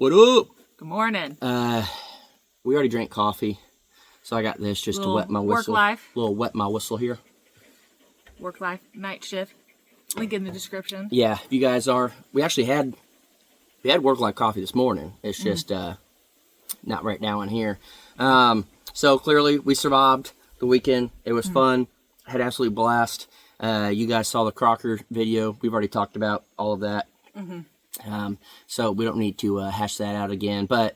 What up? Good morning. We already drank coffee, so I got this just to wet my whistle. Work life. Little wet my whistle here. Work life, night shift. Link in the description. Yeah, if you guys are, we had work life coffee this morning. It's just not right now in here. So clearly we survived the weekend. It was fun. Had absolute blast. You guys saw the Crocker video. We've already talked about all of that. So we don't need to hash that out again. But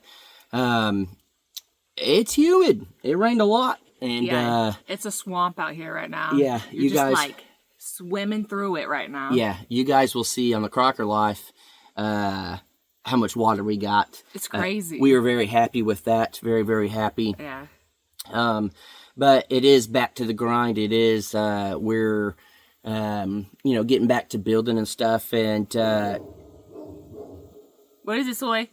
it's humid. It rained a lot. And it's a swamp out here right now. Yeah, You're just like swimming through it right now. Yeah, you guys will see on the Crocker Life how much water we got. It's crazy. We are very happy with that. Very, very happy. Yeah. But it is back to the grind. It is, we're, getting back to building and stuff. And, what is it, Soy?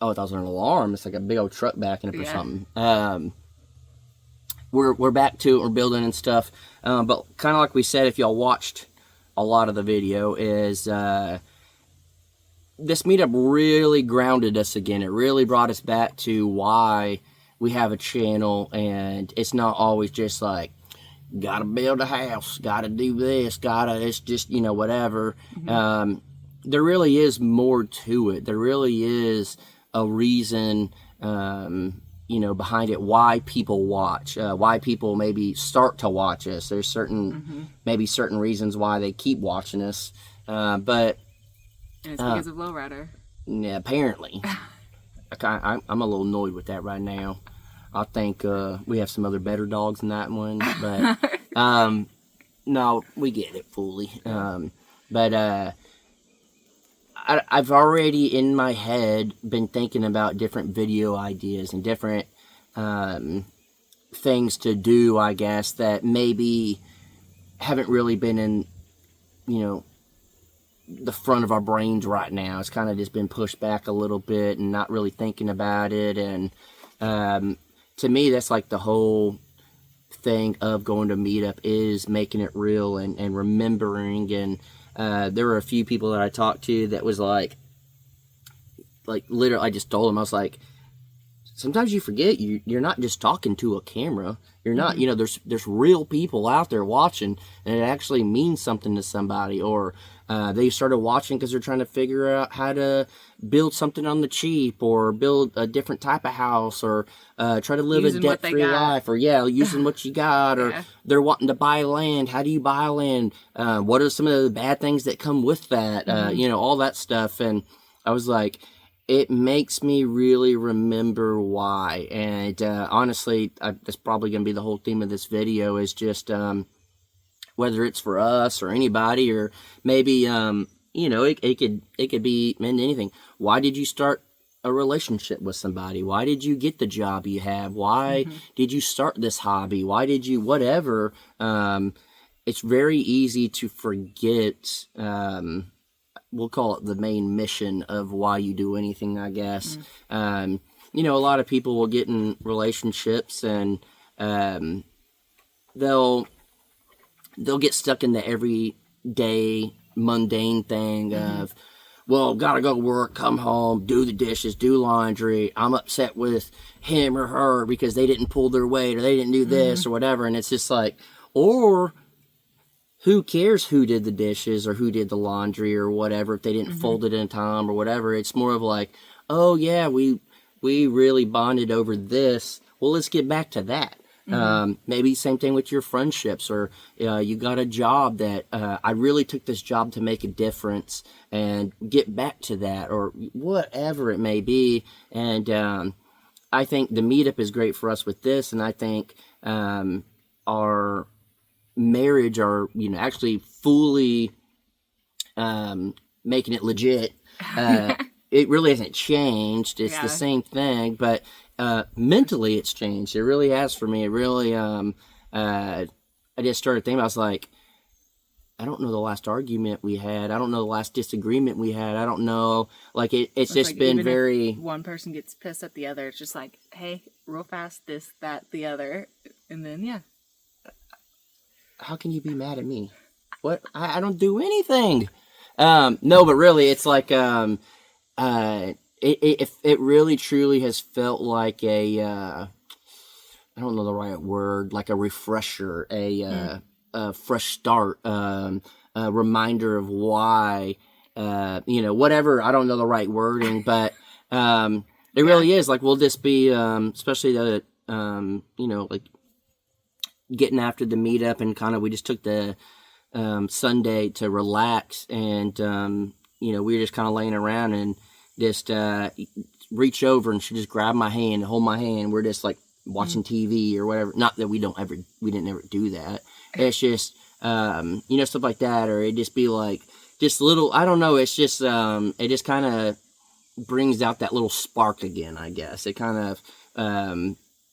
Oh, I thought it was an alarm. It's like a big old truck backing up or something. We're back to it. We're building and stuff. But kind of like we said, if y'all watched a lot of the video, is this meetup really grounded us again. It really brought us back to why we have a channel, and it's not always just like, gotta build a house, gotta do this, it's just, whatever. There really is more to it. There really is a reason, behind it, why people watch, why people maybe start to watch us. There's certain reasons why they keep watching us. But and it's because of Lowrider. Yeah, apparently. I'm a little annoyed with that right now. I think we have some other better dogs than that one, but no, we get it fully. But I've already in my head been thinking about different video ideas and different things to do, I guess, that maybe haven't really been in, the front of our brains right now. It's kind of just been pushed back a little bit and not really thinking about it. And to me, that's like the whole thing of going to meetup is making it real and remembering. And there were a few people that I talked to that was like literally, I just told them, I was like, sometimes you forget you're not just talking to a camera. You're not, there's real people out there watching, and it actually means something to somebody. Or they started watching because they're trying to figure out how to build something on the cheap, or build a different type of house, or try to live a debt-free life, or using what you got, or they're wanting to buy land. How do you buy land? What are some of the bad things that come with that? All that stuff. And I was like, it makes me really remember why. And honestly, that's probably going to be the whole theme of this video, is just whether it's for us or anybody, or maybe it could be meant anything. Why did you start a relationship with somebody? Why did you get the job you have? Why did you start this hobby? Why did you whatever? It's very easy to forget. We'll call it the main mission of why you do anything, I guess. A lot of people will get in relationships, and they'll get stuck in the everyday mundane thing of, well, gotta go to work, come home, do the dishes, do laundry. I'm upset with him or her because they didn't pull their weight, or they didn't do this or whatever. And it's just like, or who cares who did the dishes or who did the laundry or whatever, if they didn't fold it in time or whatever. It's more of like, oh yeah, we really bonded over this. Well, let's get back to that. Maybe same thing with your friendships, or you got a job that I really took this job to make a difference, and get back to that, or whatever it may be. And I think the meetup is great for us with this, and I think our marriage, are actually fully making it legit. It really hasn't changed. It's the same thing, but mentally it's changed. It really has for me. It really I just started thinking, I was like, I don't know the last argument we had. I don't know the last disagreement we had. I don't know. Like, it's just like, been very... If one person gets pissed at the other, it's just like, hey, real fast, this, that, the other. And then, how can you be mad at me? What? I don't do anything. No, but really, it's like, it really truly has felt like I don't know the right word, like a refresher, a fresh start, a reminder of why, whatever. I don't know the right wording, but it really is like we'll just be, especially the, like getting after the meetup and kind of we just took the Sunday to relax and we were just kind of laying around and just reach over and she just grabbed my hand, hold my hand. We're just like watching TV or whatever. Not that we didn't ever do that. It's just stuff like that, or it just be like just little. I don't know. It's just it just kind of brings out that little spark again. I guess it kind of.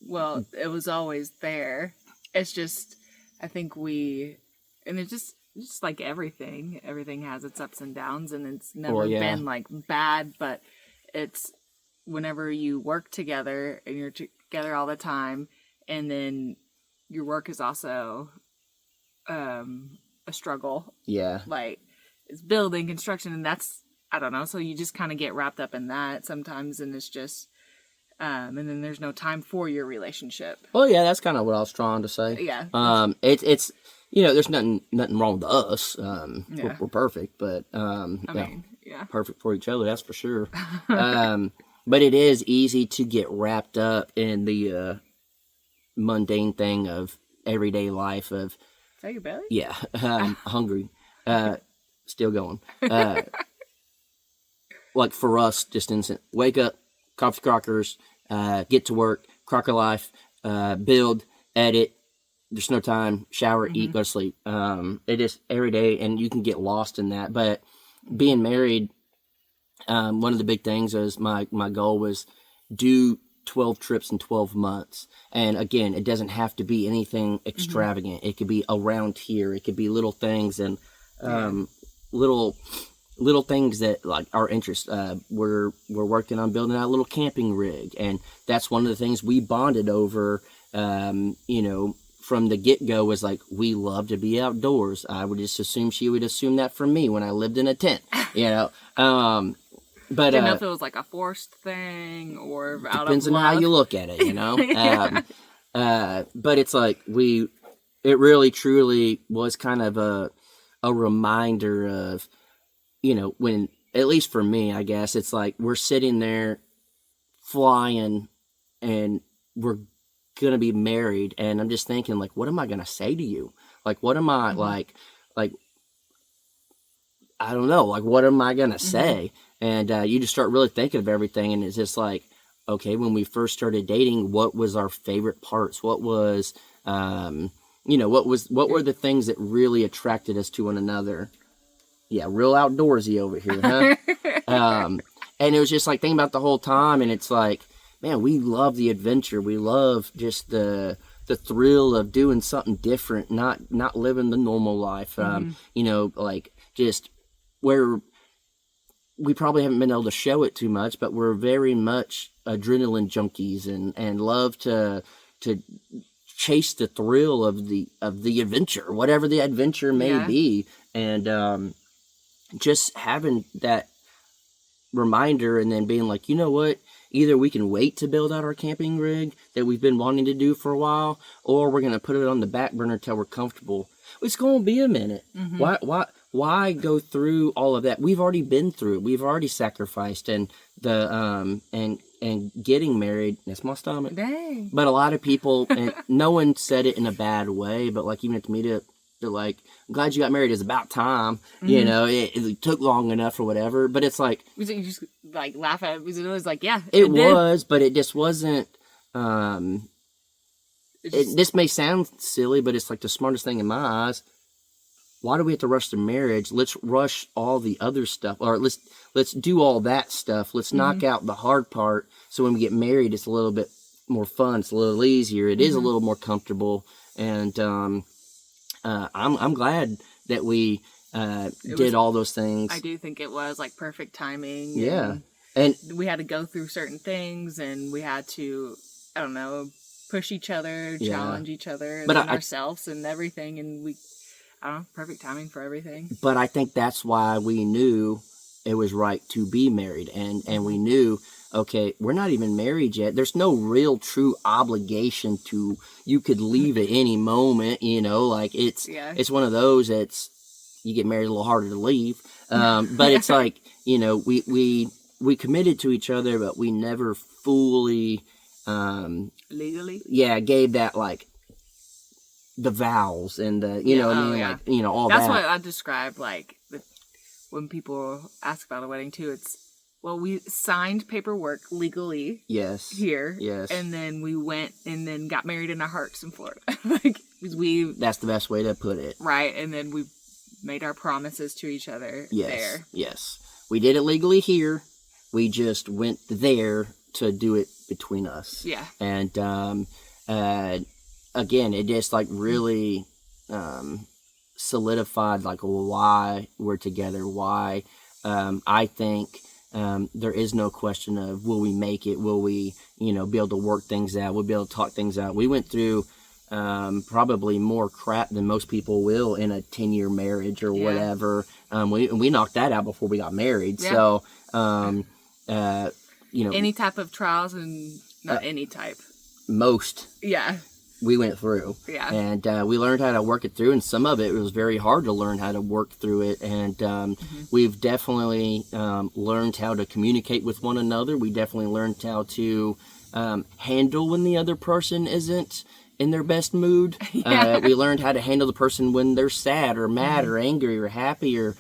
Well, it was always there. It's just I think it's just like everything. Everything has its ups and downs, and it's never been like bad. But it's whenever you work together and you're together all the time, and then your work is also a struggle. Yeah. Like it's building, construction, and that's I don't know. So you just kind of get wrapped up in that sometimes, and it's just. And then there's no time for your relationship. Well, yeah, that's kind of what I was trying to say. Yeah. It's there's nothing wrong with us. We're perfect, but perfect for each other. That's for sure. But it is easy to get wrapped up in the mundane thing of everyday life. Of is that your belly? Yeah, hungry. Still going. Like for us, just instant. Wake up, coffee crackers. Get to work, Crocker life, build, edit. There's no time, shower, eat, go to sleep. It is every day, and you can get lost in that. But being married, one of the big things is my goal was do 12 trips in 12 months. And again, it doesn't have to be anything extravagant. It could be around here. It could be little things and little things that like our interest. We're working on building out a little camping rig, and that's one of the things we bonded over. From the get go was like we love to be outdoors. I would just assume she would assume that from me when I lived in a tent. But didn't know if it was like a forced thing or out depends of on love. how you look at it. But it's like it really truly was kind of a reminder of. When, at least for me, I guess, it's like we're sitting there flying and we're going to be married. And I'm just thinking, like, what am I going to say to you? Like, what am I, like, I don't know. Like, what am I going to say? And you just start really thinking of everything. And it's just like, okay, when we first started dating, what was our favorite parts? What was, what were the things that really attracted us to one another? Yeah, real outdoorsy over here, huh? And it was just like thinking about the whole time, and it's like, man, we love the adventure. We love just the thrill of doing something different, not living the normal life. Like just where we probably haven't been able to show it too much, but we're very much adrenaline junkies and love to chase the thrill of the adventure, whatever the adventure may be, and just having that reminder and then being like, you know what, either we can wait to build out our camping rig that we've been wanting to do for a while, or we're going to put it on the back burner till we're comfortable. It's going to be a minute. Why go through all of that? We've already been through it. We've already sacrificed, and the and getting married, that's my stomach. Dang. But a lot of people, and no one said it in a bad way, but like even at the meetup, they're like, I'm glad you got married. It's about time. It took long enough or whatever. But it's like... You just like laugh at it because it was like, yeah. It was, but it just wasn't... This may sound silly, but it's like the smartest thing in my eyes. Why do we have to rush the marriage? Let's rush all the other stuff. Or let's do all that stuff. Let's knock out the hard part. So when we get married, it's a little bit more fun. It's a little easier. It is a little more comfortable. And... I'm glad that we did all those things. I do think it was like perfect timing. Yeah. And we had to go through certain things, and we had to, I don't know, push each other, challenge each other, and ourselves and everything. And perfect timing for everything. But I think that's why we knew it was right to be married. And we knew, okay, we're not even married yet. There's no real true obligation to, you could leave at any moment, like it's one of those that's, you get married a little harder to leave. But it's like, we committed to each other, but we never fully, legally, gave that, like, the vows and the, what I mean? Like, all that's that. what I describe, like, when people ask about a wedding too, it's, well, we signed paperwork legally. Yes. Here. Yes. And then we went and then got married in our hearts in Florida. That's the best way to put it. Right. And then we made our promises to each other there. Yes. We did it legally here. We just went there to do it between us. Yeah. And, again, it just, like, really solidified, like, why we're together, why I think there is no question of, will we make it, will we, be able to work things out, we'll be able to talk things out. We went through probably more crap than most people will in a 10-year marriage or whatever. We knocked that out before we got married. Yeah. So, any type of trials, and not any type. Most. Yeah. We went through. Yeah. And we learned how to work it through, and some of it was very hard to learn how to work through it. And we've definitely learned how to communicate with one another. We definitely learned how to handle when the other person isn't in their best mood. We learned how to handle the person when they're sad or mad or angry or happy, or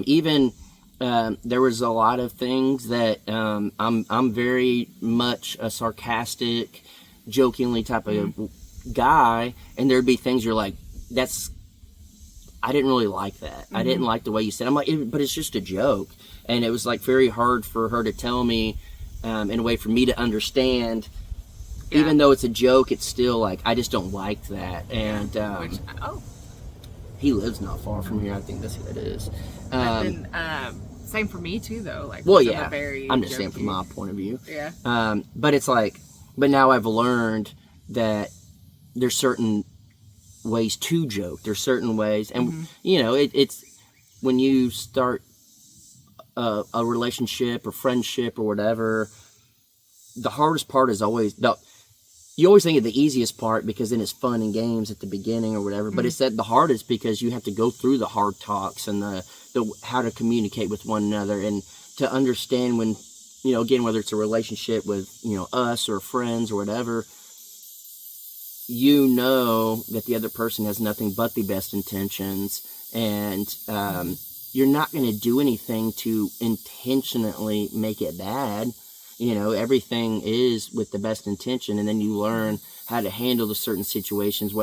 even there was a lot of things that I'm very much a sarcastic, jokingly type of guy, and there'd be things you're like, I didn't really like that. I didn't like the way you said it. I'm like, but it's just a joke. And it was like very hard for her to tell me in a way for me to understand. Even though it's a joke, it's still like, I just don't like that. And he lives not far from here. I think that's what it is. Same for me too, though. Like, well, yeah, I'm just saying from my point of view. Yeah. But it's like, but now I've learned that there's certain ways to joke. There's certain ways, and it's when you start a relationship or friendship or whatever. The hardest part is always you always think of the easiest part because then it's fun and games at the beginning or whatever. But it's the hardest because you have to go through the hard talks and the how to communicate with one another and to understand when, again, whether it's a relationship with, us or friends or whatever, that the other person has nothing but the best intentions, and you're not going to do anything to intentionally make it bad. Everything is with the best intention, and then you learn how to handle the certain situations,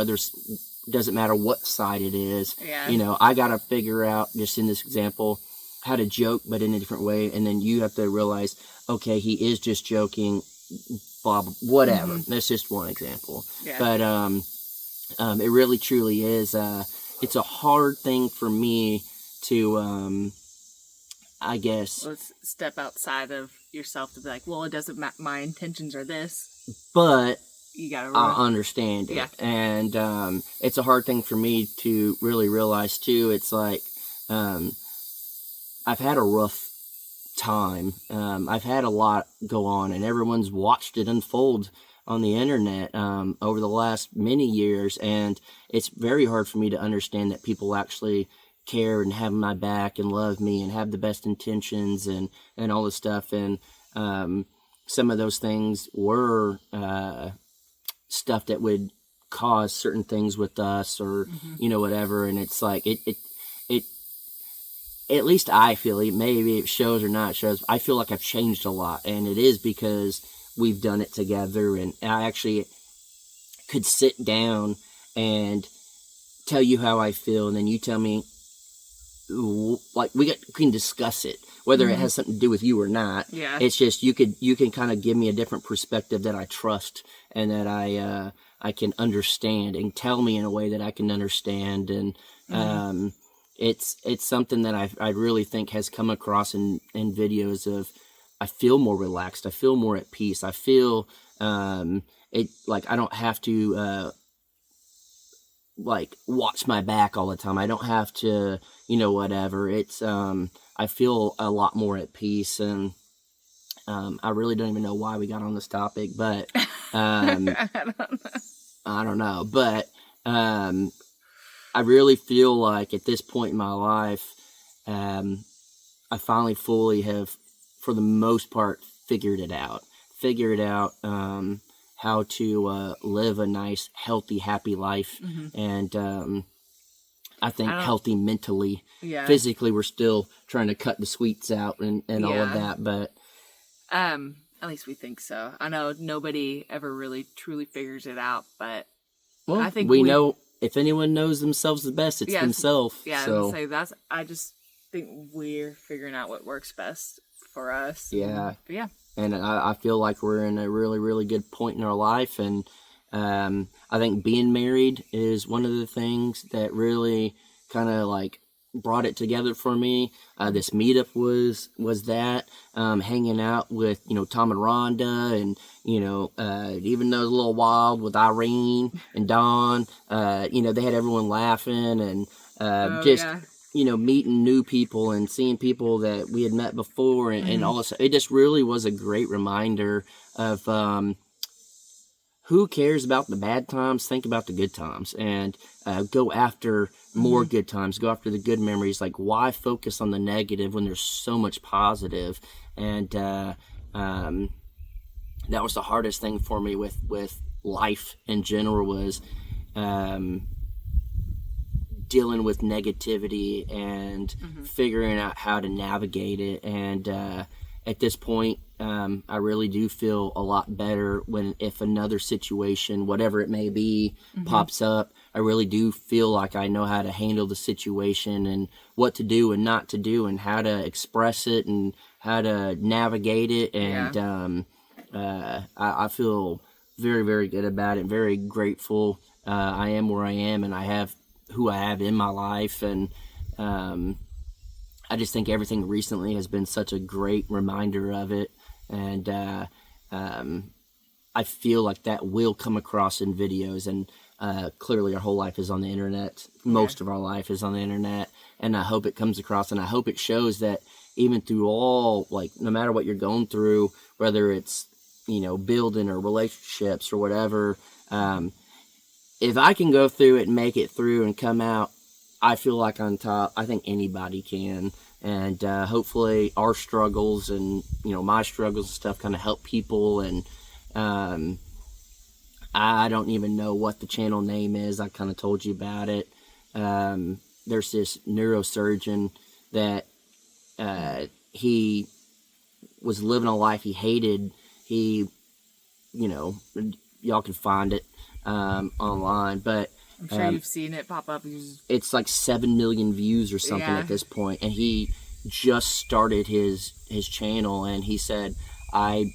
doesn't matter what side it is. Yeah. I got to figure out, just in this example, how to joke, but in a different way. And then you have to realize, okay, he is just joking, blah, blah, whatever. That's just one example. Yeah. But it really, truly is, it's a hard thing for me to, I guess. Let's step outside of yourself to be like, well, it doesn't my intentions are this. But you gotta I understand it. Yeah. And it's a hard thing for me to really realize, too. It's like, I've had a rough time. I've had a lot go on, and everyone's watched it unfold on the internet over the last many years, and it's very hard for me to understand that people actually care and have my back and love me and have the best intentions and all this stuff. And some of those things were stuff that would cause certain things with us or whatever. And it's like it at least I feel it, maybe it shows or not shows, I feel like I've changed a lot, and it is because we've done it together. And I actually could sit down and tell you how I feel, and then you tell me, like, we can discuss it, whether it has something to do with you or not. Yeah. It's just you can kind of give me a different perspective that I trust and that I can understand, and tell me in a way that I can understand. And it's something that I really think has come across in videos of, I feel more relaxed, I feel more at peace, I feel it like I don't have to like watch my back all the time. I don't have to, whatever. It's I feel a lot more at peace, and I really don't even know why we got on this topic, but I don't know. But I really feel like at this point in my life, I finally fully have, for the most part, figured it out. How to live a nice, healthy, happy life, and I think healthy mentally. Yeah. Physically, we're still trying to cut the sweets out and all of that, but at least we think so. I know nobody ever really truly figures it out, but I think we know if anyone knows themselves the best, it's themselves. Yeah, so I just think we're figuring out what works best for us. Yeah. Yeah. And I feel like we're in a really, really good point in our life. And I think being married is one of the things that really kind of like brought it together for me. This meetup was that. Hanging out with, Tom and Rhonda, and, even though it was a little wild with Irene and Dawn, they had everyone laughing, and meeting new people and seeing people that we had met before, and all this. It just really was a great reminder of who cares about the bad times. Think about the good times, and go after more good times. Go after the good memories. Like, why focus on the negative when there's so much positive? And that was the hardest thing for me with life in general, was dealing with negativity and figuring out how to navigate it. And at this point, I really do feel a lot better if another situation, whatever it may be, pops up. I really do feel like I know how to handle the situation, and what to do and not to do, and how to express it, and how to navigate it. And I feel very, very good about it. Very grateful. I am where I am, and I have who I have in my life, and I just think everything recently has been such a great reminder of it. And I feel like that will come across in videos, and clearly our whole life is on the internet. Most of our life is on the internet, and I hope it comes across, and I hope it shows that even through all, like, no matter what you're going through, whether it's, building or relationships or whatever, if I can go through it and make it through and come out, I feel like on top. I think anybody can. And hopefully our struggles and, my struggles and stuff kind of help people. And I don't even know what the channel name is. I kind of told you about it. There's this neurosurgeon that he was living a life he hated. Y'all can find it online, but I'm sure you've seen it pop up. It's like 7 million views or something at this point, and he just started his channel, and he said, I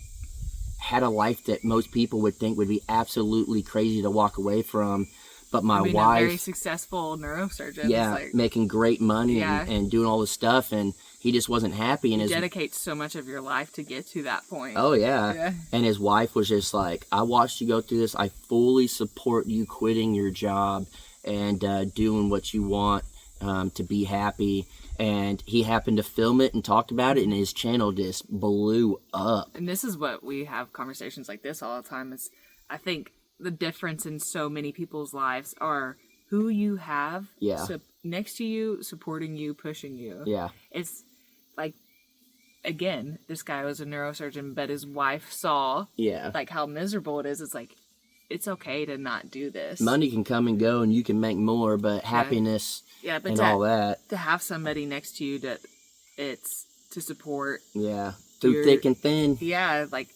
had a life that most people would think would be absolutely crazy to walk away from, but my wife, a very successful neurosurgeon, making great money and doing all this stuff, and he just wasn't happy. And dedicates so much of your life to get to that point. Oh yeah. And his wife was just like, I watched you go through this. I fully support you quitting your job and doing what you want to be happy. And he happened to film it and talked about it, and his channel just blew up. And this is what we have conversations like this all the time. Is I think the difference in so many people's lives are who you have next to you, supporting you, pushing you. Yeah. It's like, again, this guy was a neurosurgeon, but his wife saw like how miserable it is. It's like, it's okay to not do this. Money can come and go, and you can make more, but happiness and all that. To have somebody next to you that it's to support. Yeah. Through thick and thin. Yeah. Like,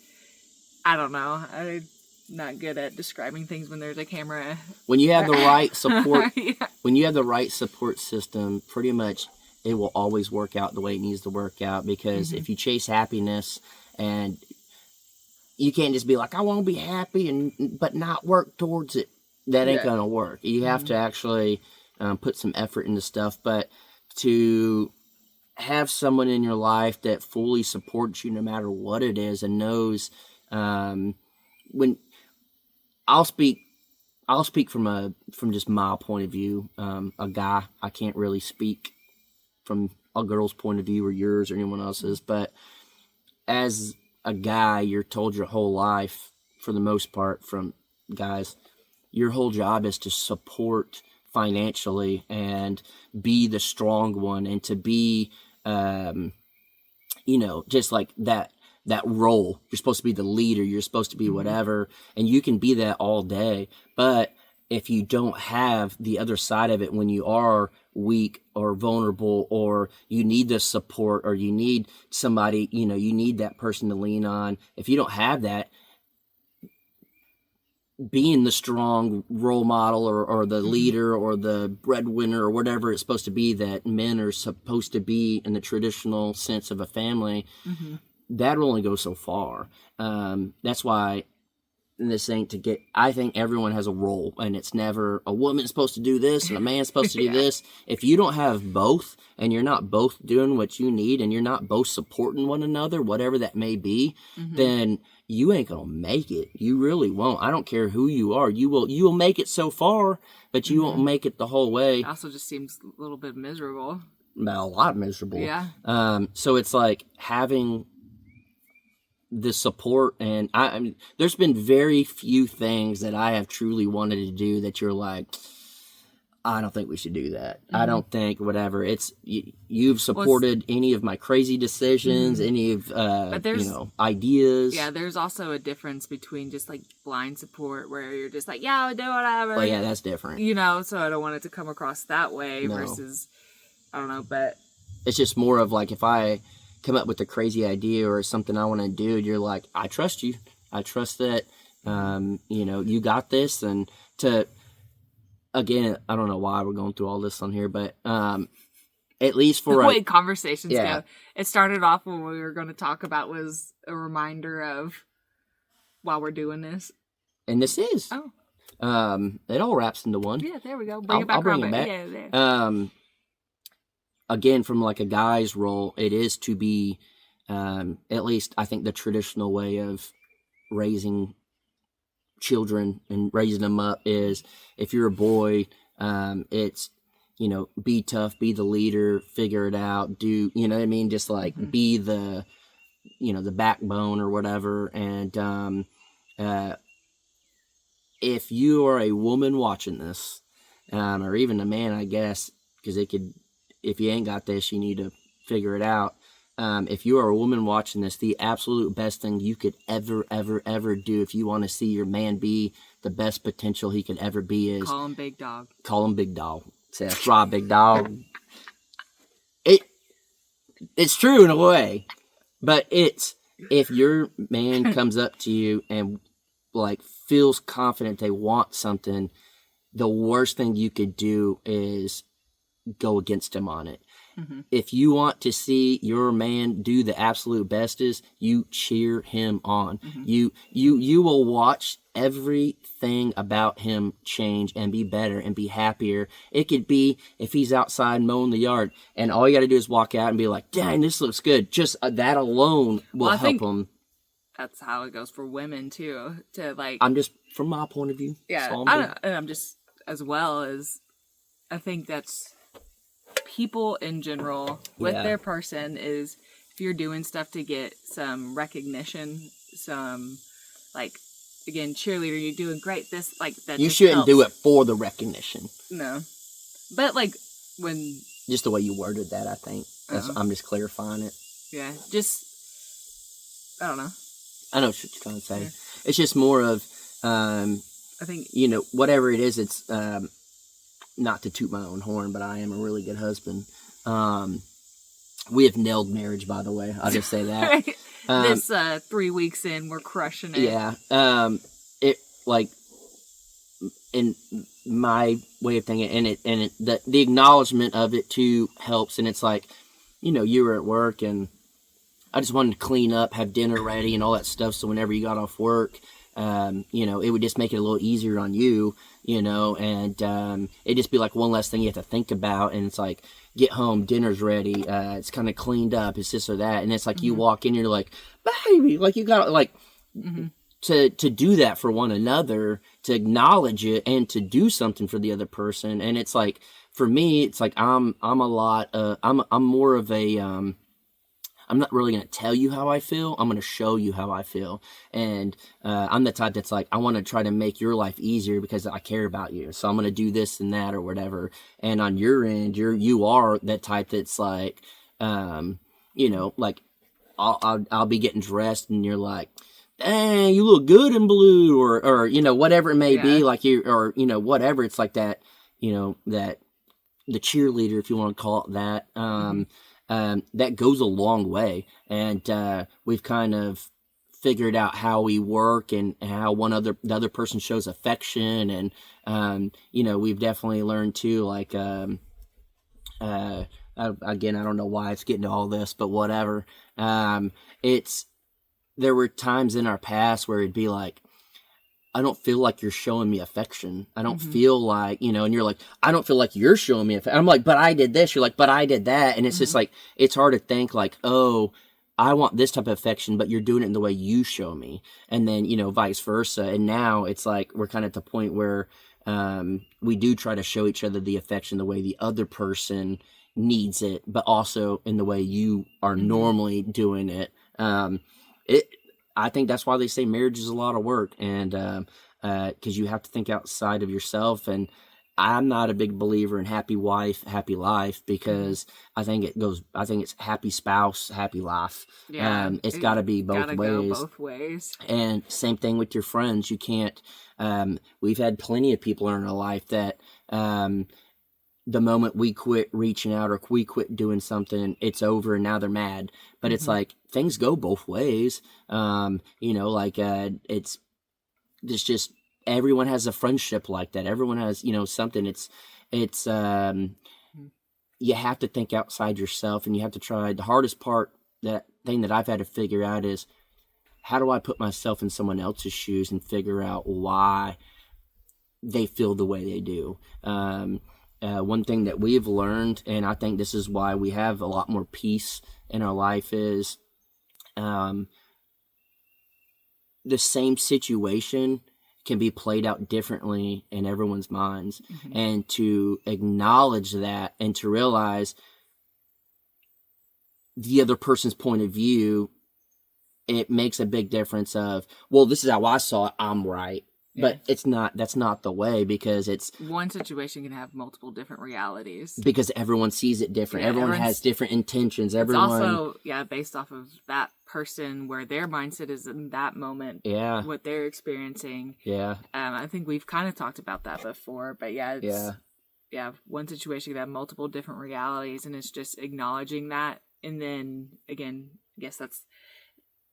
I don't know. I'm not good at describing things when there's a camera. When you have the right support, when you have the right support system, pretty much it will always work out the way it needs to work out. Because if you chase happiness, and you can't just be like, I want to be happy but not work towards it, that ain't gonna work. You have to actually put some effort into stuff. But to have someone in your life that fully supports you no matter what it is, and knows when I'll speak I'll speak from just my point of view. A guy, I can't really speak from a girl's point of view or yours or anyone else's, but as a guy, you're told your whole life, for the most part, from guys, your whole job is to support financially and be the strong one, and to be, just like that role. You're supposed to be the leader. You're supposed to be whatever, and you can be that all day. But if you don't have the other side of it, when you are weak or vulnerable, or you need the support, or you need somebody, you need that person to lean on. If you don't have that, being the strong role model or the leader or the breadwinner or whatever it's supposed to be that men are supposed to be in the traditional sense of a family, that'll only go so far. That's why this ain't to get, I think everyone has a role, and it's never a woman's supposed to do this and a man's supposed to do this. If you don't have both, and you're not both doing what you need, and you're not both supporting one another, whatever that may be, then you ain't gonna make it. You really won't. I don't care who you are. You will make it so far, but you won't make it the whole way. It also just seems a little bit miserable. A lot miserable. Yeah. So it's like having the support, and I mean, there's been very few things that I have truly wanted to do that you're like, I don't think we should do that. I don't think whatever. It's you've supported any of my crazy decisions, any of ideas. Yeah, there's also a difference between just like blind support, where you're just like, yeah, I'll do whatever. Well, yeah, that's different. So I don't want it to come across that way versus, I don't know, but it's just more of like, if I come up with a crazy idea or something I want to do, you're like, I trust you. I trust that, you got this. And again, I don't know why we're going through all this on here, but at least for the way conversations go. It started off when we were going to talk about was a reminder of while we're doing this. And this is. Oh. It all wraps into one. Yeah, there we go. I'll bring it back. Yeah, there. Again, from like a guy's role, it is to be, at least I think the traditional way of raising children and raising them up is, if you're a boy, it's, be tough, be the leader, figure it out, do, you know what I mean? Just like be the, the backbone or whatever. And if you are a woman watching this, or even a man, I guess, because it could, if you ain't got this, you need to figure it out. If you are a woman watching this, the absolute best thing you could ever do, if you want to see your man be the best potential he could ever be, is call him Big Dog. Call him Big Dog. Say, that's right, Big Dog. It's true in a way, but it's, if your man comes up to you and like feels confident they want something, the worst thing you could do is go against him on it. If you want to see your man do the absolute bestest, you cheer him on. You will watch everything about him change and be better and be happier. It could be if he's outside mowing the yard, and all you got to do is walk out and be like, dang, this looks good. Just that alone will help him. That's how it goes for women too. To like, I'm just, from my point of view. Yeah, I'm just, as well as, I think that's people in general with their person, is if you're doing stuff to get some recognition, some, like, again, cheerleader, you're doing great, this, like, that you shouldn't helps. Do it for the recognition. No. But, like, when... Just the way you worded that, I think. I'm just clarifying it. Yeah, just... I don't know. I know what you're trying to say. Yeah. It's just more of, I think... whatever it is, it's... not to toot my own horn, but I am a really good husband. We have nailed marriage, by the way. I'll just say that. This 3 weeks in, we're crushing it. Yeah. It, like, in my way of thinking, and the acknowledgement of it too helps. And it's like, you were at work, and I just wanted to clean up, have dinner ready, and all that stuff. So whenever you got off work, it would just make it a little easier on you, and it'd just be like one less thing you have to think about. And it's like, get home, dinner's ready, it's kind of cleaned up, it's this or that. And it's like, you walk in, you're like, baby, like, you got, like, to do that for one another, to acknowledge it and to do something for the other person. And it's like, for me, it's like I'm more of a I'm not really going to tell you how I feel. I'm going to show you how I feel. And I'm the type that's like, I want to try to make your life easier because I care about you. So I'm going to do this and that or whatever. And on your end, you are that type that's like, like I'll be getting dressed and you're like, dang, you look good in blue, or whatever it may be, like whatever. It's like that, that the cheerleader, if you want to call it that. That goes a long way, and we've kind of figured out how we work and how the other person shows affection, and we've definitely learned too, like again, I don't know why it's getting to all this, but whatever. There were times in our past where it'd be like, I don't feel like you're showing me affection. I don't feel like, and you're like, I don't feel like you're showing me affection. I'm like, but I did this. You're like, but I did that. And it's just like, it's hard to think like, oh, I want this type of affection, but you're doing it in the way you show me. And then, vice versa. And now it's like, we're kind of at the point where we do try to show each other the affection the way the other person needs it, but also in the way you are normally doing it. I think that's why they say marriage is a lot of work, and because you have to think outside of yourself. And I'm not a big believer in happy wife, happy life, because I think it's happy spouse, happy life. Yeah, it's got to be both ways. Go both ways. And same thing with your friends. You can't. We've had plenty of people in our life that. The moment we quit reaching out or we quit doing something, it's over and now they're mad. But it's like, things go both ways. It's just, everyone has a friendship like that. Everyone has, something. It's you have to think outside yourself, and you have to try. The hardest part, that thing that I've had to figure out is, how do I put myself in someone else's shoes and figure out why they feel the way they do? One thing that we've learned, and I think this is why we have a lot more peace in our life, is the same situation can be played out differently in everyone's minds. And to acknowledge that and to realize the other person's point of view, it makes a big difference of, well, this is how I saw it, I'm right. But that's not the way, because it's... One situation can have multiple different realities. Because everyone sees it different. Yeah, everyone has different intentions. It's also, based off of that person, where their mindset is in that moment. Yeah. What they're experiencing. Yeah. I think we've kind of talked about that before, but one situation can have multiple different realities, and it's just acknowledging that. And then, again, I guess that's...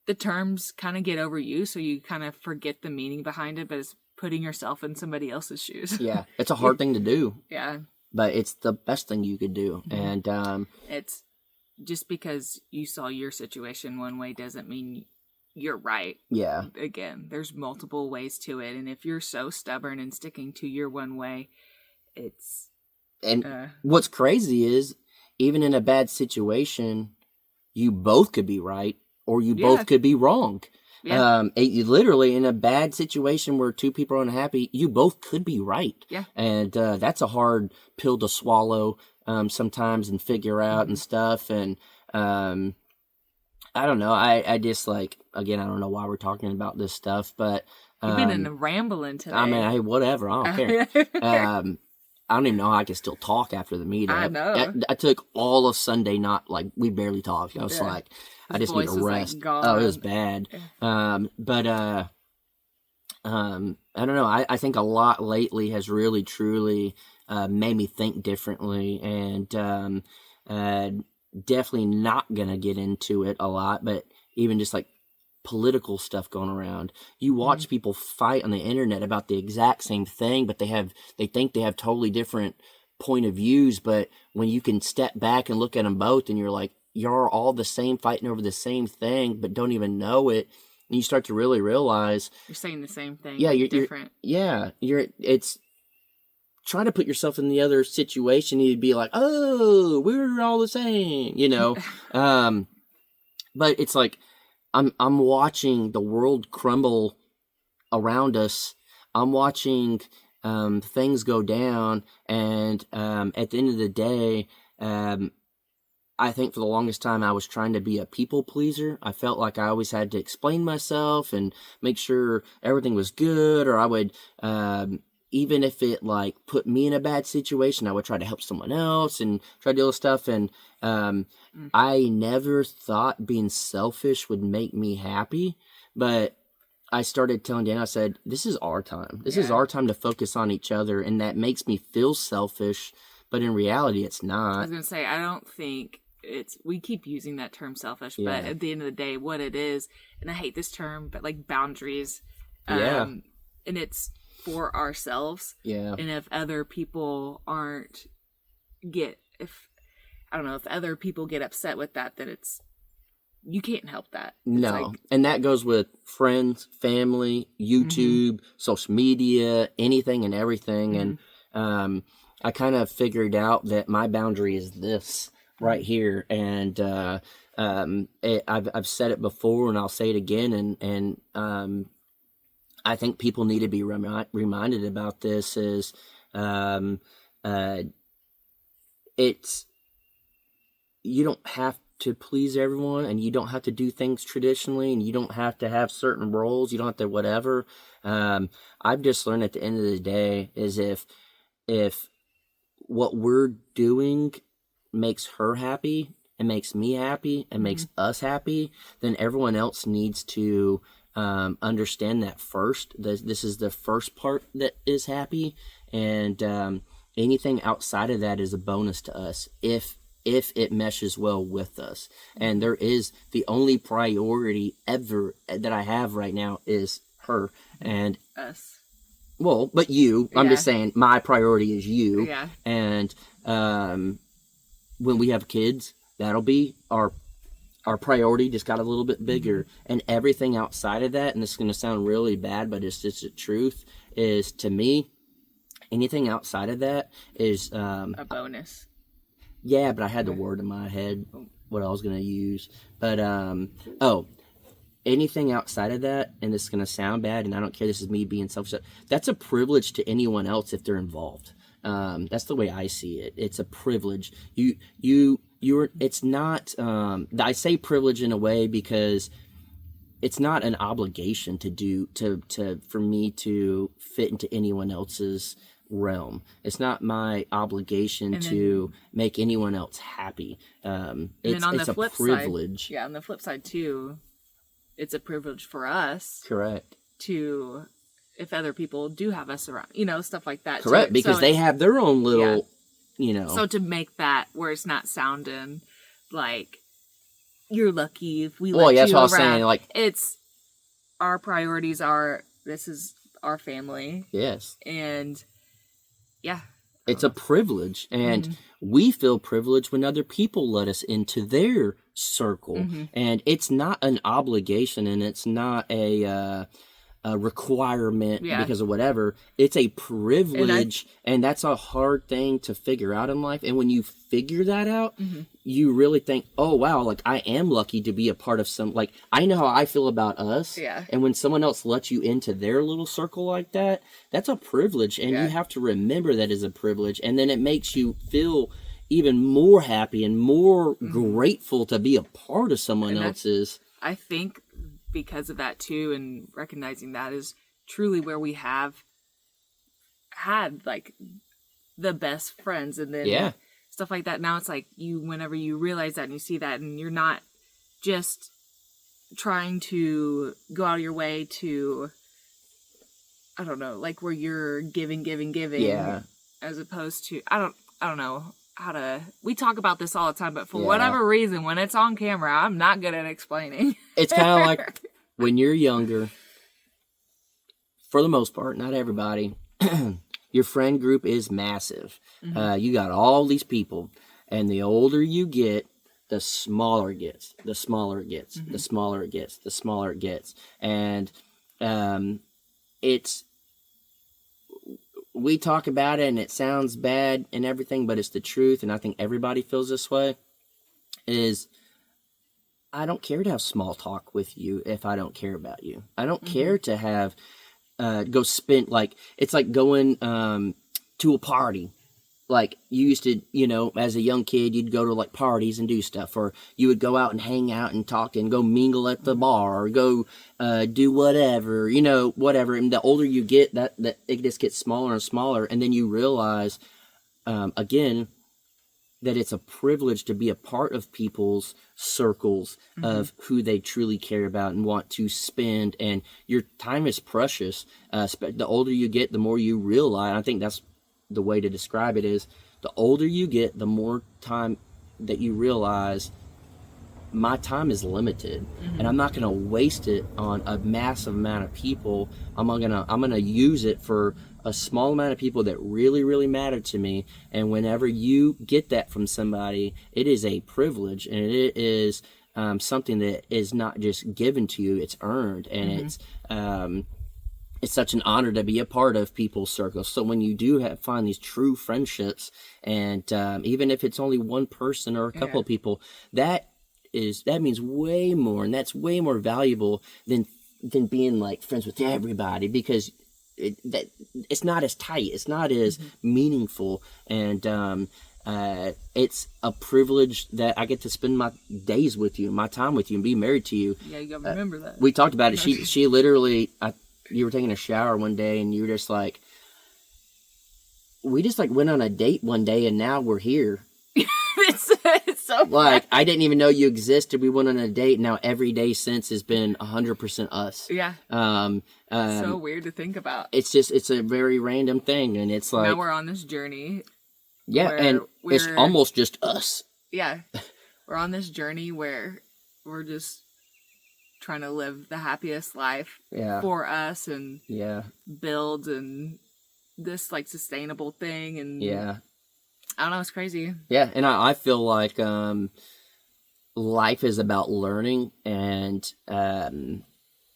The terms kind of get overused, so you kind of forget the meaning behind it, but it's putting yourself in somebody else's shoes. Yeah, it's a hard thing to do. Yeah. But it's the best thing you could do. And it's just because you saw your situation one way doesn't mean you're right. Yeah. Again, there's multiple ways to it, and if you're so stubborn and sticking to your one way, it's... And what's crazy is, even in a bad situation, you both could be right. Or you both could be wrong. Yeah. Literally, in a bad situation where two people are unhappy, you both could be right. Yeah. And that's a hard pill to swallow sometimes and figure out and stuff. And I don't know. I just, like, again, I don't know why we're talking about this stuff, but... You've been in a rambling today. I mean, hey, whatever. I don't care. I don't even know how I can still talk after the meeting. I know. I took all of Sunday we barely talked. I was like... I just need a rest. Oh, it was bad. But I don't know. I think a lot lately has really, truly made me think differently, and definitely not going to get into it a lot, but even just like political stuff going around. You watch people fight on the internet about the exact same thing, but they think they have totally different point of views, but when you can step back and look at them both, and you're like, you're all the same, fighting over the same thing, but don't even know it. And you start to really realize you're saying the same thing. Yeah, you're different. It's trying to put yourself in the other situation. You'd be like, oh, we're all the same, But it's like I'm watching the world crumble around us. I'm watching things go down, and at the end of the day, I think for the longest time I was trying to be a people pleaser. I felt like I always had to explain myself and make sure everything was good, or I would, even if it like put me in a bad situation, I would try to help someone else and try to do all this stuff. And I never thought being selfish would make me happy, but I started telling Dan, I said, this is our time. This is our time to focus on each other, and that makes me feel selfish, but in reality, it's not. I was going to say, I don't think we keep using that term selfish, but at the end of the day, what it is, and I hate this term, but like boundaries. And it's for ourselves. Yeah. And if other people if other people get upset with that, then you can't help that. No. And that goes with friends, family, YouTube, social media, anything and everything. And I kind of figured out that my boundary is this right here. And I've said it before, and I'll say it again. And I think people need to be reminded about this. Is it's, you don't have to please everyone, and you don't have to do things traditionally, and you don't have to have certain roles. You don't have to whatever. I've just learned at the end of the day is if what we're doing makes her happy and makes me happy and makes us happy, then everyone else needs to understand that first. This is the first part that is happy, and anything outside of that is a bonus to us if it meshes well with us. And there is the only priority ever that I have right now is her and us. Well, but you. I'm just saying my priority is you. Yeah. And when we have kids, that'll be our priority just got a little bit bigger. And everything outside of that, and this is going to sound really bad, but it's just the truth, is to me, anything outside of that is a bonus. Yeah, but I had the word in my head, what I was going to use. But, anything outside of that, and this is going to sound bad, and I don't care, this is me being selfish, that's a privilege to anyone else if they're involved. That's the way I see it. It's a privilege. It's not, I say privilege in a way because it's not an obligation for me to fit into anyone else's realm. It's not my obligation to make anyone else happy. It's a privilege. On the flip side too, it's a privilege for us. Correct. To, if other people do have us around, stuff like that. Correct, too. because they have their own little, So to make that where it's not sounding like you're lucky if we let you that's what around. I was saying. Like, it's our priorities are, this is our family. Yes. And it's a privilege, and we feel privileged when other people let us into their circle, and it's not an obligation, and it's not a requirement because of whatever. It's a privilege, and that's a hard thing to figure out in life. And when you figure that out, you really think, oh wow, like I am lucky to be a part of some, like I know how I feel about us. Yeah. And when someone else lets you into their little circle like that, that's a privilege, and you have to remember that is a privilege, and then it makes you feel even more happy and more grateful to be a part of someone else's. I think because of that too, and recognizing that is truly where we have had like the best friends, and then stuff like that. Now it's like whenever you realize that and you see that, and you're not just trying to go out of your way to, I don't know, like where you're giving, as opposed to, I don't know how to, we talk about this all the time, but for whatever reason, when it's on camera, I'm not good at explaining. It's kind of like when you're younger, for the most part, not everybody, your friend group is massive. You got all these people, and the older you get, the smaller it gets, the smaller it gets, the smaller it gets, the smaller it gets. And we talk about it and it sounds bad and everything, but it's the truth, and I think everybody feels this way, is I don't care to have small talk with you if I don't care about you. I don't care to have go spend, like, it's like going to a party. Like, you used to, as a young kid, you'd go to, like, parties and do stuff, or you would go out and hang out and talk and go mingle at the bar, or go do whatever, whatever. And the older you get, that it just gets smaller and smaller, and then you realize, again, that it's a privilege to be a part of people's circles of who they truly care about and want to spend, and your time is precious. The older you get, the more you realize. I think that's the way to describe it, is the older you get, the more time that you realize my time is limited, and I'm not going to waste it on a massive amount of people. I'm gonna use it for a small amount of people that really, really matter to me. And whenever you get that from somebody, it is a privilege, and it is something that is not just given to you; it's earned, and it's such an honor to be a part of people's circles. So when you do find these true friendships, and even if it's only one person or a couple of people, that means way more, and that's way more valuable than being like friends with everybody, because it's not as tight, it's not as meaningful, and it's a privilege that I get to spend my days with you, my time with you, and be married to you. Yeah, you gotta remember that. We talked about it. She literally, you were taking a shower one day, and you were just like, we just like went on a date one day, and now we're here. It's so like, I didn't even know you existed. We went on a date, and now every day since has been 100% us. Yeah. So weird to think about. It's a very random thing, and it's like, now we're on this journey. Yeah, and it's almost just us. Yeah. We're on this journey where we're just trying to live the happiest life for us, and build and this like sustainable thing, and I don't know, it's crazy. Yeah, and I feel like life is about learning, and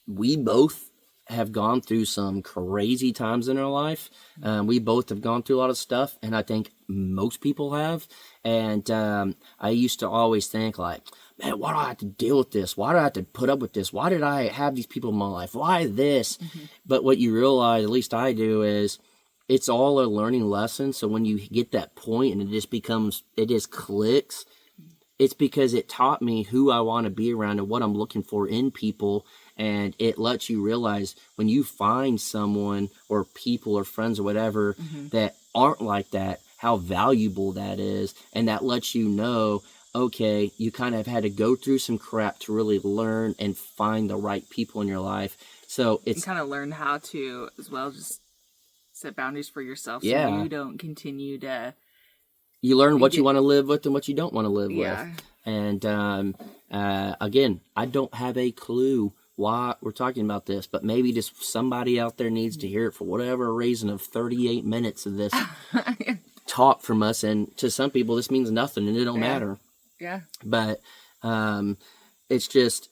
we both have gone through some crazy times in our life. We both have gone through a lot of stuff, and I think most people have. And I used to always think like, man, why do I have to deal with this? Why do I have to put up with this? Why did I have these people in my life? Why this? But what you realize, at least I do, is it's all a learning lesson. So when you get that point and it just clicks, it's because it taught me who I want to be around and what I'm looking for in people. And it lets you realize when you find someone or people or friends or whatever that aren't like that, how valuable that is. And that lets you know, okay, you kind of had to go through some crap to really learn and find the right people in your life. So it's kind of learn how to, as well, just set boundaries for yourself, so you don't continue to. You learn what you want to live with and what you don't want to live with. And again, I don't have a clue why we're talking about this, but maybe just somebody out there needs to hear it for whatever reason of 38 minutes of this talk from us. And to some people, this means nothing, and it don't matter. Yeah. But it's just,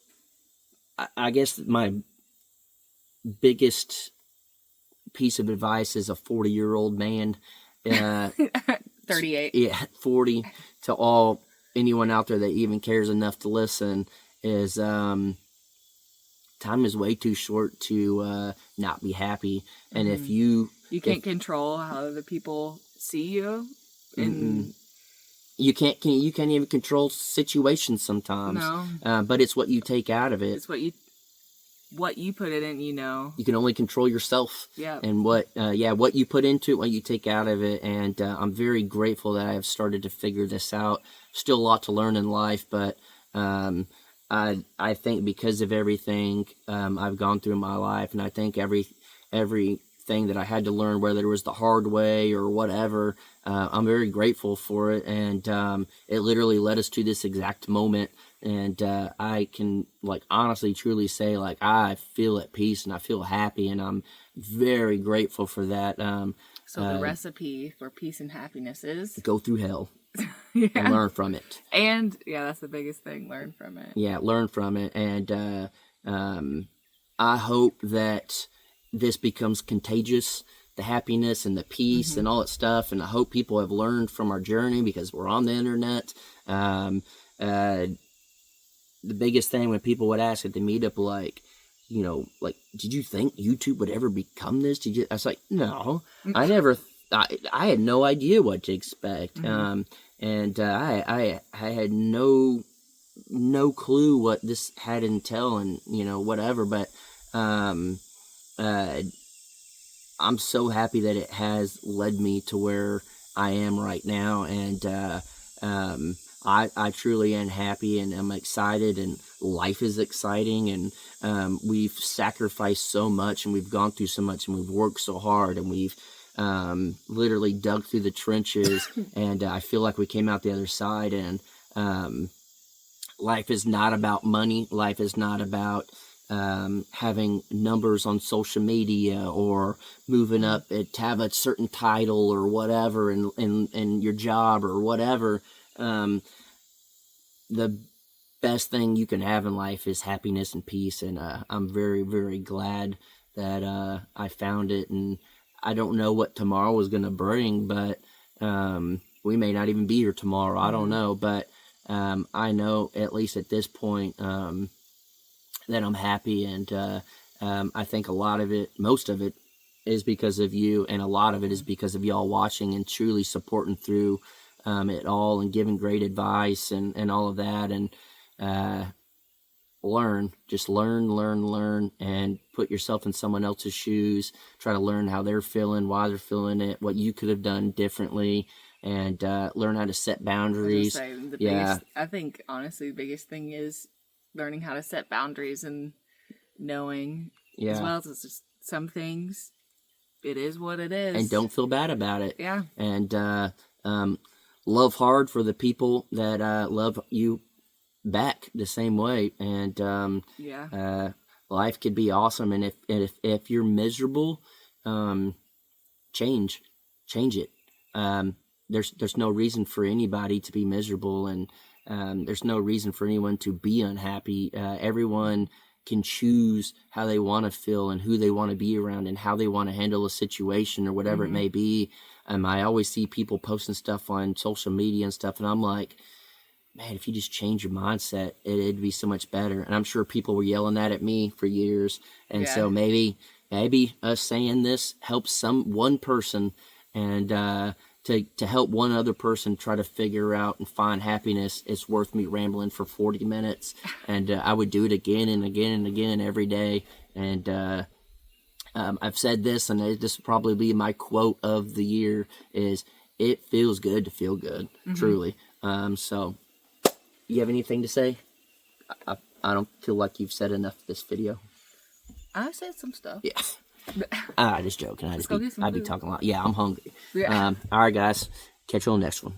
I guess my biggest piece of advice as a 40-year-old man, 38. Yeah, 40, to anyone out there that even cares enough to listen, is time is way too short to not be happy. And if you can't control how other people see you, and you can't even control situations sometimes. No. But it's what you take out of it. It's what you put it in, You can only control yourself. Yeah. And what you put into it, what you take out of it. And I'm very grateful that I have started to figure this out. Still a lot to learn in life, but I think because of everything I've gone through in my life, and I think everything that I had to learn, whether it was the hard way or whatever, I'm very grateful for it. And it literally led us to this exact moment. And I can honestly, truly say I feel at peace and I feel happy, and I'm very grateful for that. So the recipe for peace and happiness is go through hell and learn from it. And that's the biggest thing. Learn from it. Yeah, learn from it. And I hope that this becomes contagious, the happiness and the peace and all that stuff. And I hope people have learned from our journey, because we're on the internet. The biggest thing when people would ask at the meetup, like, did you think YouTube would ever become this? I was like, no, I never, I had no idea what to expect. And I had no clue what this had entail and, whatever, but, I'm so happy that it has led me to where I am right now, and I truly am happy, and I'm excited, and life is exciting, and we've sacrificed so much, and we've gone through so much, and we've worked so hard, and we've literally dug through the trenches, and I feel like we came out the other side, and life is not about money. Life is not about having numbers on social media or moving up to have a certain title or whatever in your job or whatever. The best thing you can have in life is happiness and peace, and I'm very, very glad that I found it, and I don't know what tomorrow is going to bring, but we may not even be here tomorrow. I don't know, but I know, at least at this point, that I'm happy, and I think a lot of it, most of it, is because of you, and a lot of it is because of y'all watching and truly supporting through it all, and giving great advice and all of that, and just learn, and put yourself in someone else's shoes. Try to learn how they're feeling, why they're feeling it, what you could have done differently, and learn how to set boundaries. I think honestly the biggest thing is learning how to set boundaries, and knowing as well as it's just some things, it is what it is, and don't feel bad about it. Yeah. And love hard for the people that love you back the same way, and life could be awesome. And if you're miserable, change it. There's no reason for anybody to be miserable, and there's no reason for anyone to be unhappy. Everyone can choose how they want to feel, and who they want to be around, and how they want to handle a situation or whatever it may be. I always see people posting stuff on social media and stuff, and I'm like, man, if you just change your mindset, it'd be so much better. And I'm sure people were yelling that at me for years, and so maybe us saying this helps one person, and to help one other person try to figure out and find happiness, it's worth me rambling for 40 minutes. And I would do it again and again and again every day. And I've said this, and this will probably be my quote of the year, is it feels good to feel good, truly. So, you have anything to say? I don't feel like you've said enough this video. I said some stuff. Yeah. Just joking. I'd be talking a lot. Yeah, I'm hungry. Yeah. All right, guys. Catch you on the next one.